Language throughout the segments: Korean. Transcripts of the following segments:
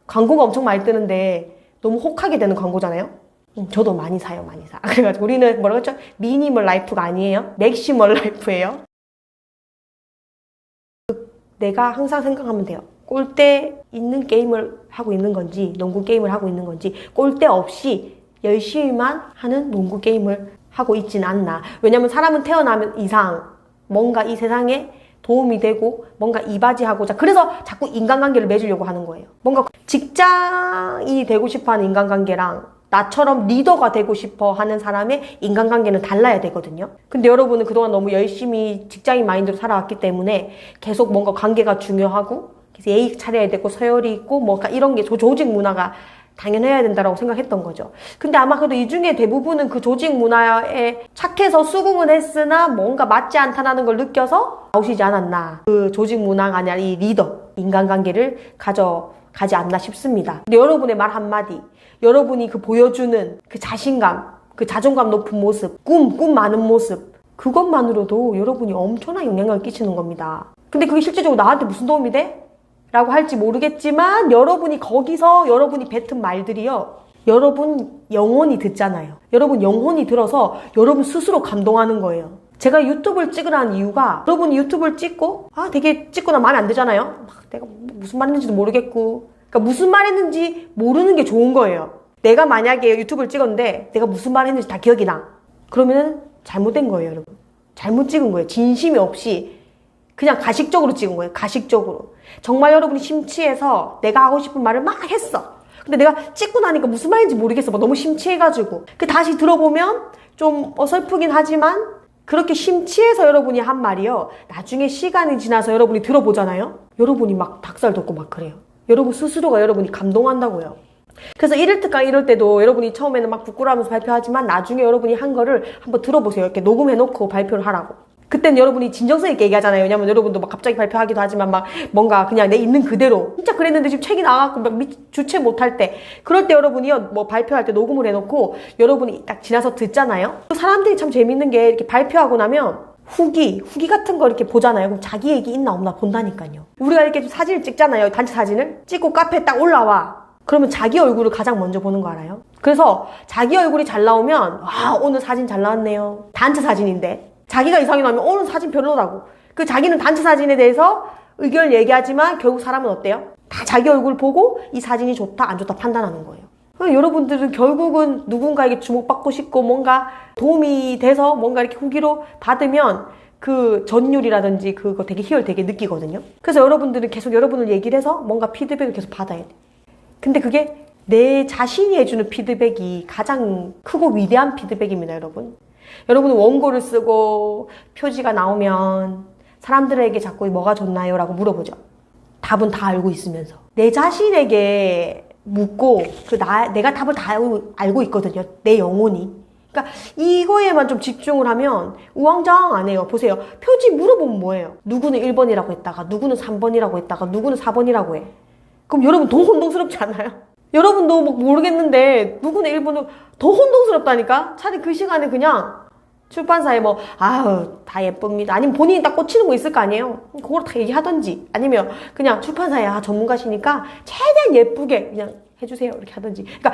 광고가 엄청 많이 뜨는데 너무 혹하게 되는 광고잖아요. 저도 많이 사요, 많이 사. 그래가지고 우리는 뭐라고 했죠? 미니멀 라이프가 아니에요. 맥시멀 라이프예요. 내가 항상 생각하면 돼요. 골대 있는 게임을 하고 있는 건지, 농구 게임을 하고 있는 건지, 골대 없이 열심히만 하는 농구 게임을 하고 있진 않나. 왜냐면 사람은 태어나면 이상 뭔가 이 세상에 도움이 되고 뭔가 이바지하고자, 그래서 자꾸 인간관계를 맺으려고 하는 거예요. 뭔가 직장인이 되고 싶어하는 인간관계랑 나처럼 리더가 되고 싶어 하는 사람의 인간관계는 달라야 되거든요. 근데 여러분은 그동안 너무 열심히 직장인 마인드로 살아왔기 때문에 계속 뭔가 관계가 중요하고 예의 차려야 되고 서열이 있고 뭔가 이런 게 조직 문화가 당연해야 된다고 생각했던 거죠. 근데 아마 그래도 이 중에 대부분은 그 조직 문화에 착해서 수긍은 했으나 뭔가 맞지 않다는 걸 느껴서 나오시지 않았나. 그 조직 문화가 아니라 이 리더, 인간관계를 가져가지 않나 싶습니다. 근데 여러분의 말 한마디, 여러분이 그 보여주는 그 자신감, 그 자존감 높은 모습, 꿈 많은 모습, 그것만으로도 여러분이 엄청난 영향을 끼치는 겁니다. 근데 그게 실제적으로 나한테 무슨 도움이 돼? 라고 할지 모르겠지만 여러분이 거기서 여러분이 뱉은 말들이요, 여러분 영혼이 듣잖아요. 여러분 영혼이 들어서 여러분 스스로 감동하는 거예요. 제가 유튜브를 찍으라는 이유가, 여러분이 유튜브를 찍고 되게 찍고 나면 마음에 안 들잖아요. 내가 무슨 말 했는지도 모르겠고, 그러니까 무슨 말 했는지 모르는 게 좋은 거예요. 내가 만약에 유튜브를 찍었는데 내가 무슨 말 했는지 다 기억이 나. 그러면 잘못된 거예요, 여러분. 잘못 찍은 거예요. 진심이 없이 그냥 가식적으로 찍은 거예요. 가식적으로. 정말 여러분이 심취해서 내가 하고 싶은 말을 막 했어. 근데 내가 찍고 나니까 무슨 말인지 모르겠어. 막 너무 심취해가지고. 다시 들어보면 좀 어설프긴 하지만 그렇게 심취해서 여러분이 한 말이요, 나중에 시간이 지나서 여러분이 들어보잖아요. 여러분이 막 닭살 돋고 막 그래요. 여러분 스스로가 여러분이 감동한다고요. 그래서 이럴 때도 여러분이 처음에는 막 부끄러워하면서 발표하지만 나중에 여러분이 한 거를 한번 들어보세요. 이렇게 녹음해놓고 발표를 하라고. 그때는 여러분이 진정성 있게 얘기하잖아요. 왜냐면 여러분도 막 갑자기 발표하기도 하지만 막 뭔가 그냥 내 있는 그대로, 진짜 그랬는데 지금 책이 나가고 막 주체 못할 때, 그럴 때 여러분이요, 뭐 발표할 때 녹음을 해놓고 여러분이 딱 지나서 듣잖아요. 사람들이 참 재밌는 게 이렇게 발표하고 나면 후기 같은 거 이렇게 보잖아요. 그럼 자기 얘기 있나 없나 본다니까요. 우리가 이렇게 좀 사진을 찍잖아요. 단체 사진을 찍고 카페에 딱 올라와. 그러면 자기 얼굴을 가장 먼저 보는 거 알아요? 그래서 자기 얼굴이 잘 나오면 오늘 사진 잘 나왔네요. 단체 사진인데 자기가 이상이 나면 오늘 사진 별로라고. 그 자기는 단체 사진에 대해서 의견을 얘기하지만 결국 사람은 어때요? 다 자기 얼굴 보고 이 사진이 좋다 안 좋다 판단하는 거예요. 여러분들은 결국은 누군가에게 주목받고 싶고 뭔가 도움이 돼서 뭔가 이렇게 후기로 받으면 그 전율이라든지 그거 되게 희열 되게 느끼거든요. 그래서 여러분들은 계속 여러분을 얘기를 해서 뭔가 피드백을 계속 받아야 돼. 근데 그게 내 자신이 해주는 피드백이 가장 크고 위대한 피드백입니다, 여러분. 여러분은 원고를 쓰고 표지가 나오면 사람들에게 자꾸 뭐가 좋나요? 라고 물어보죠. 답은 다 알고 있으면서. 내 자신에게 묻고 내가 답을 다 알고 있거든요. 내 영혼이. 그러니까 이거에만 좀 집중을 하면 우왕좌왕 안 해요. 보세요. 표지 물어보면 뭐예요? 누구는 1번이라고 했다가 누구는 3번이라고 했다가 누구는 4번이라고 해. 그럼 여러분 더 혼동스럽지 않아요? 여러분도 뭐 모르겠는데 누구는 1번은 더 혼동스럽다니까? 차라리 그 시간에 그냥 출판사에 다 예쁩니다. 아니면 본인이 딱 꽂히는 거 있을 거 아니에요? 그걸 다 얘기하던지, 아니면 그냥 출판사에 전문가시니까 최대한 예쁘게 그냥 해주세요. 이렇게 하던지. 그러니까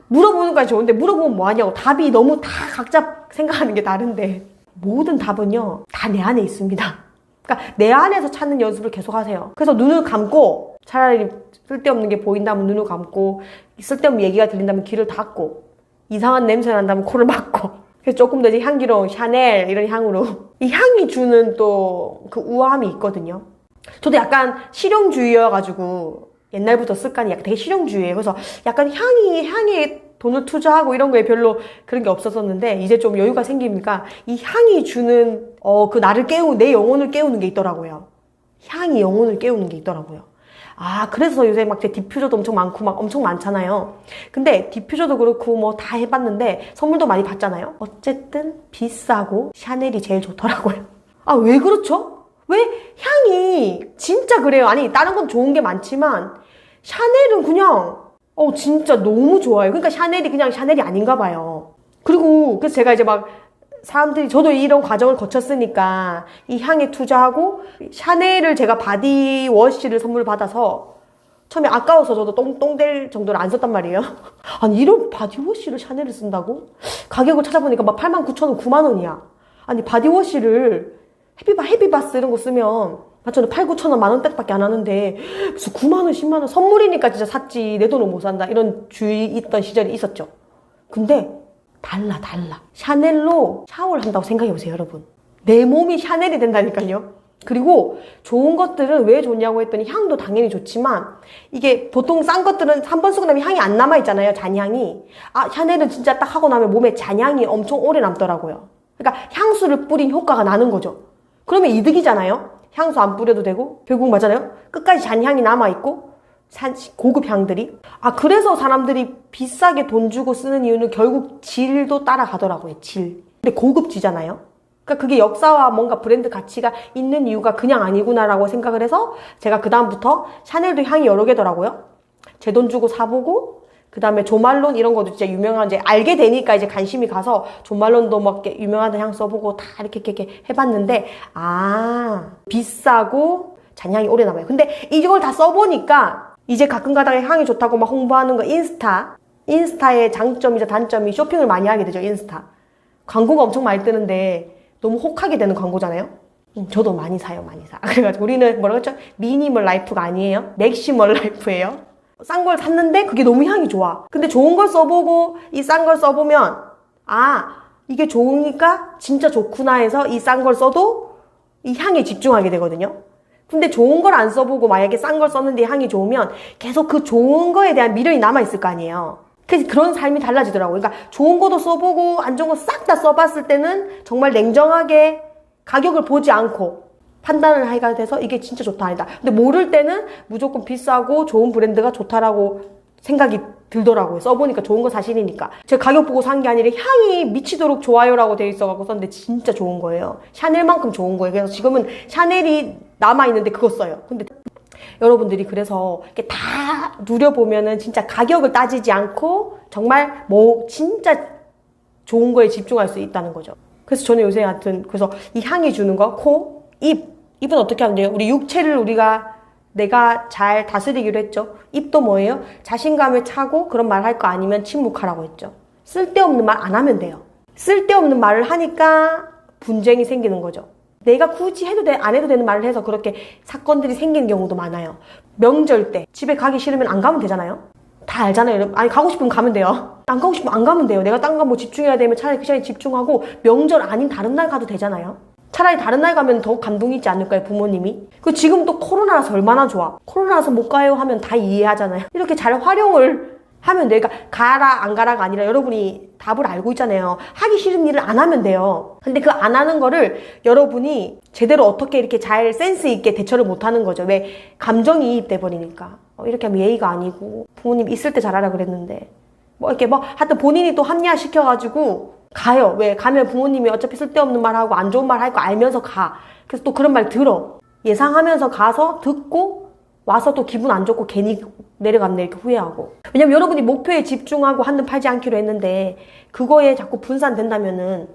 물어보는 건 좋은데 물어보면 뭐 하냐고. 답이 너무 다 각자 생각하는 게 다른데 모든 답은요, 다 내 안에 있습니다. 그러니까 내 안에서 찾는 연습을 계속 하세요. 그래서 눈을 감고, 차라리 쓸데없는 게 보인다면 눈을 감고, 쓸데없는 얘기가 들린다면 귀를 닫고, 이상한 냄새 난다면 코를 막고, 그래서 조금 더 이제 향기로운 샤넬 이런 향으로, 이 향이 주는 또 그 우아함이 있거든요. 저도 약간 실용주의여가지고 옛날부터 습관이 약간 되게 실용주의예요. 그래서 약간 향에 돈을 투자하고 이런 거에 별로 그런 게 없었었는데 이제 좀 여유가 생기니까 이 향이 주는 그 나를 내 영혼을 깨우는 게 있더라고요. 향이 영혼을 깨우는 게 있더라고요. 그래서 요새 막 제 디퓨저도 엄청 많고 막 엄청 많잖아요. 근데 디퓨저도 그렇고 뭐 다 해봤는데 선물도 많이 받잖아요. 어쨌든 비싸고 샤넬이 제일 좋더라고요. 왜 그렇죠? 왜 향이 진짜 그래요. 아니 다른 건 좋은 게 많지만 샤넬은 그냥 진짜 너무 좋아요. 그러니까 샤넬이 그냥 샤넬이 아닌가 봐요. 그리고 그래서 제가 이제 막 사람들이, 저도 이런 과정을 거쳤으니까 이 향에 투자하고 샤넬을 제가 바디워시를 선물 받아서 처음에 아까워서 저도 똥될 정도로 안 썼단 말이에요. 아니 이런 바디워시를 샤넬을 쓴다고? 가격을 찾아보니까 막 89,000원, 9만원이야. 아니 바디워시를 헤비바스 이런 거 쓰면 저는 8,000-9,000원, 만원대밖에 안 하는데 그래서 9만원, 10만원 선물이니까 진짜 샀지 내 돈은 못 산다 이런 주의 있던 시절이 있었죠. 근데 달라. 샤넬로 샤워를 한다고 생각해보세요, 여러분. 내 몸이 샤넬이 된다니까요. 그리고 좋은 것들은 왜 좋냐고 했더니 향도 당연히 좋지만 이게 보통 싼 것들은 한 번 쓰고 나면 향이 안 남아있잖아요, 잔향이. 샤넬은 진짜 딱 하고 나면 몸에 잔향이 엄청 오래 남더라고요. 그러니까 향수를 뿌린 효과가 나는 거죠. 그러면 이득이잖아요. 향수 안 뿌려도 되고 결국 맞잖아요. 끝까지 잔향이 남아있고 고급 향들이. 그래서 사람들이 비싸게 돈 주고 쓰는 이유는 결국 질도 따라가더라고요. 질. 근데 고급지잖아요. 그러니까 그게 역사와 뭔가 브랜드 가치가 있는 이유가 그냥 아니구나라고 생각을 해서 제가 그 다음부터 샤넬도 향이 여러 개더라고요. 제 돈 주고 사보고 그 다음에 조말론 이런 것도 진짜 유명한, 이제 알게 되니까 이제 관심이 가서 조말론도 막 유명한 향 써보고 다 이렇게 해봤는데 비싸고 잔향이 오래 남아요. 근데 이걸 다 써보니까 이제 가끔 가다가 향이 좋다고 막 홍보하는 거 인스타의 장점이자 단점이 쇼핑을 많이 하게 되죠. 인스타 광고가 엄청 많이 뜨는데 너무 혹하게 되는 광고잖아요. 저도 많이 사요. 그래가지고 우리는 뭐라고 했죠? 미니멀 라이프가 아니에요. 맥시멀 라이프예요. 싼 걸 샀는데 그게 너무 향이 좋아. 근데 좋은 걸 써보고 이 싼 걸 써보면 이게 좋으니까 진짜 좋구나 해서 이 싼 걸 써도 이 향에 집중하게 되거든요. 근데 좋은 걸 안 써보고 만약에 싼 걸 썼는데 향이 좋으면 계속 그 좋은 거에 대한 미련이 남아있을 거 아니에요. 그래서 그런 삶이 달라지더라고요. 그러니까 좋은 것도 써보고 안 좋은 거 싹 다 써봤을 때는 정말 냉정하게 가격을 보지 않고 판단을 하게 돼서 이게 진짜 좋다 아니다. 근데 모를 때는 무조건 비싸고 좋은 브랜드가 좋다라고 생각이 들더라고요. 써보니까 좋은 거 사실이니까. 제가 가격 보고 산 게 아니라 향이 미치도록 좋아요라고 되어 있어갖고 썼는데 진짜 좋은 거예요. 샤넬만큼 좋은 거예요. 그래서 지금은 샤넬이 남아있는데 그거 써요. 근데 여러분들이 그래서 이렇게 다 누려보면은 진짜 가격을 따지지 않고 정말 진짜 좋은 거에 집중할 수 있다는 거죠. 그래서 저는 요새 하여튼 그래서 이 향이 주는 거, 코, 입은 어떻게 하면 돼요? 우리 육체를 내가 잘 다스리기로 했죠. 입도 뭐예요? 자신감을 차고 그런 말 할 거 아니면 침묵하라고 했죠. 쓸데없는 말 안 하면 돼요. 쓸데없는 말을 하니까 분쟁이 생기는 거죠. 내가 굳이 해도 안 해도 되는 말을 해서 그렇게 사건들이 생기는 경우도 많아요. 명절 때 집에 가기 싫으면 안 가면 되잖아요. 다 알잖아요, 여러분. 가고 싶으면 가면 돼요. 안 가고 싶으면 안 가면 돼요. 내가 딴 거 집중해야 되면 차라리 그 시간에 집중하고 명절 아닌 다른 날 가도 되잖아요. 차라리 다른 날 가면 더 감동이 있지 않을까요, 부모님이? 지금 또 코로나라서 얼마나 좋아. 코로나라서 못 가요 하면 다 이해하잖아요. 이렇게 잘 활용을 하면 돼요. 그러니까 가라 안 가라가 아니라 여러분이 답을 알고 있잖아요. 하기 싫은 일을 안 하면 돼요. 근데 그 안 하는 거를 여러분이 제대로 어떻게 이렇게 잘 센스 있게 대처를 못 하는 거죠. 왜? 감정이 이입돼 버리니까. 이렇게 하면 예의가 아니고 부모님 있을 때 잘하라 그랬는데 하여튼 본인이 또 합리화시켜가지고 가요. 왜? 가면 부모님이 어차피 쓸데없는 말하고 안 좋은 말 할 거 알면서 가. 그래서 또 그런 말 들어. 예상하면서 가서 듣고 와서 또 기분 안 좋고 괜히 내려갔네 이렇게 후회하고. 왜냐면 여러분이 목표에 집중하고 한눈 팔지 않기로 했는데 그거에 자꾸 분산된다면은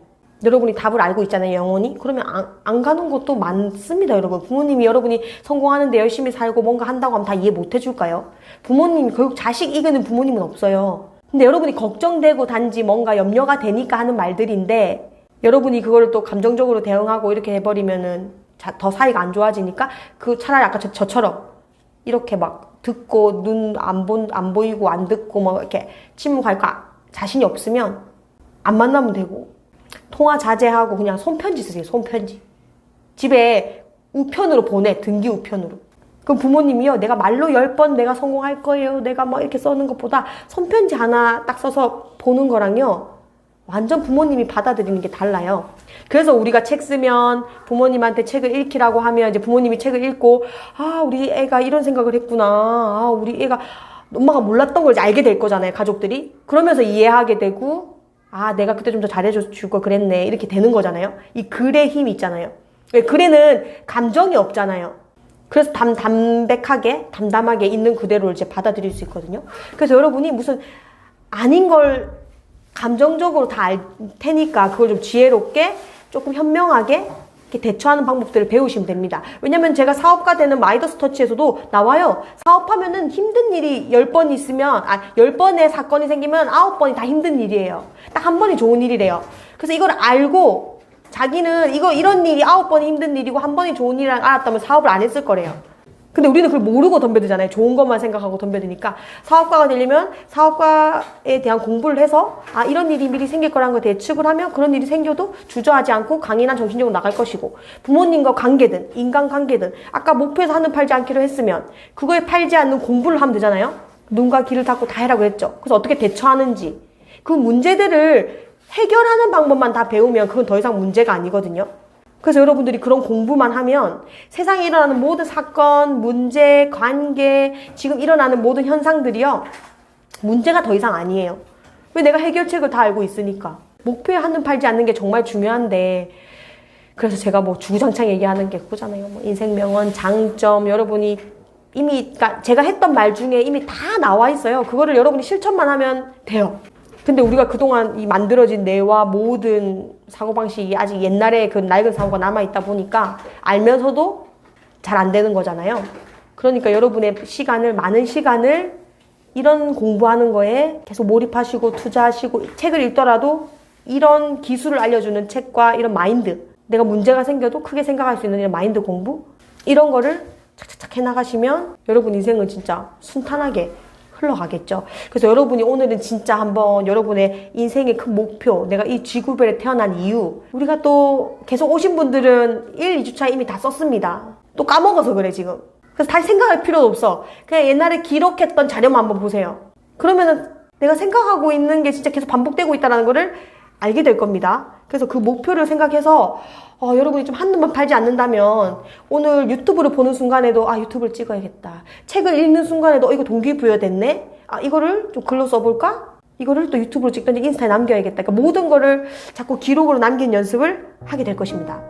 여러분이 답을 알고 있잖아요, 영원히. 그러면 안 가는 것도 많습니다, 여러분. 부모님이 여러분이 성공하는데 열심히 살고 뭔가 한다고 하면 다 이해 못 해줄까요? 부모님이 결국 자식 이기는 부모님은 없어요. 근데 여러분이 걱정되고 단지 뭔가 염려가 되니까 하는 말들인데 여러분이 그거를 또 감정적으로 대응하고 이렇게 해버리면은 더 사이가 안 좋아지니까 차라리 아까 저처럼 이렇게 막 듣고 눈 안 보이고 안 듣고 이렇게 침묵할 거 자신이 없으면 안 만나면 되고 통화 자제하고 그냥 손편지 쓰세요. 손편지. 집에 우편으로 보내. 등기 우편으로. 그럼 부모님이요. 내가 말로 10번 내가 성공할 거예요. 내가 이렇게 써는 것보다 손편지 하나 딱 써서 보는 거랑요. 완전 부모님이 받아들이는 게 달라요. 그래서 우리가 책 쓰면 부모님한테 책을 읽히라고 하면 이제 부모님이 책을 읽고 우리 애가 이런 생각을 했구나. 우리 애가 엄마가 몰랐던 걸 이제 알게 될 거잖아요. 가족들이. 그러면서 이해하게 되고 내가 그때 좀 더 잘해줄 걸 그랬네. 이렇게 되는 거잖아요. 이 글의 힘이 있잖아요. 글에는 감정이 없잖아요. 그래서 담담하게 있는 그대로 이제 받아들일 수 있거든요. 그래서 여러분이 무슨 아닌 걸 감정적으로 다 알 테니까 그걸 좀 지혜롭게 조금 현명하게 이렇게 대처하는 방법들을 배우시면 됩니다. 왜냐면 제가 사업가 되는 마이더스 터치에서도 나와요. 사업하면은 힘든 일이 10번 있으면 10번의 사건이 생기면 9번이 다 힘든 일이에요. 딱 한 번이 좋은 일이래요. 그래서 이걸 알고 자기는 이런 일이 9번이 힘든 일이고 한 번이 좋은 일이라는 알았다면 사업을 안 했을 거래요. 근데 우리는 그걸 모르고 덤벼들잖아요. 좋은 것만 생각하고 덤벼드니까. 사업가가 되려면 사업가에 대한 공부를 해서 이런 일이 미리 생길 거라는 걸 예측을 하면 그런 일이 생겨도 주저하지 않고 강인한 정신력으로 나갈 것이고, 부모님과 관계든 인간관계든 아까 목표에서 하는 팔지 않기로 했으면 그거에 팔지 않는 공부를 하면 되잖아요. 눈과 귀를 닫고 다 해라고 했죠. 그래서 어떻게 대처하는지 그 문제들을 해결하는 방법만 다 배우면 그건 더 이상 문제가 아니거든요. 그래서 여러분들이 그런 공부만 하면 세상에 일어나는 모든 사건, 문제, 관계, 지금 일어나는 모든 현상들이요, 문제가 더 이상 아니에요. 왜? 내가 해결책을 다 알고 있으니까. 목표에 한눈 팔지 않는 게 정말 중요한데, 그래서 제가 뭐 주구장창 얘기하는 게 그거잖아요. 뭐 인생 명언, 장점, 여러분이 이미, 그러니까 제가 했던 말 중에 이미 다 나와 있어요. 그거를 여러분이 실천만 하면 돼요. 근데 우리가 그동안 이 만들어진 뇌와 모든 사고방식이 아직 옛날에 그 낡은 사고가 남아있다 보니까 알면서도 잘 안 되는 거잖아요. 그러니까 여러분의 많은 시간을 이런 공부하는 거에 계속 몰입하시고 투자하시고, 책을 읽더라도 이런 기술을 알려주는 책과 이런 마인드, 내가 문제가 생겨도 크게 생각할 수 있는 이런 마인드 공부, 이런 거를 착착착 해나가시면 여러분 인생은 진짜 순탄하게 흘러가겠죠. 그래서 여러분이 오늘은 진짜 한번 여러분의 인생의 큰 목표, 내가 이 지구별에 태어난 이유, 우리가 또 계속 오신 분들은 1, 2주차 이미 다 썼습니다. 또 까먹어서 그래 지금. 그래서 다시 생각할 필요도 없어. 그냥 옛날에 기록했던 자료만 한번 보세요. 그러면은 내가 생각하고 있는 게 진짜 계속 반복되고 있다는 거를 알게 될 겁니다. 그래서 그 목표를 생각해서 여러분이 좀 한눈만 팔지 않는다면 오늘 유튜브를 보는 순간에도 유튜브를 찍어야겠다. 책을 읽는 순간에도 이거 동기부여됐네? 이거를 좀 글로 써볼까? 이거를 또 유튜브로 찍든지 인스타에 남겨야겠다. 그러니까 모든 거를 자꾸 기록으로 남기는 연습을 하게 될 것입니다.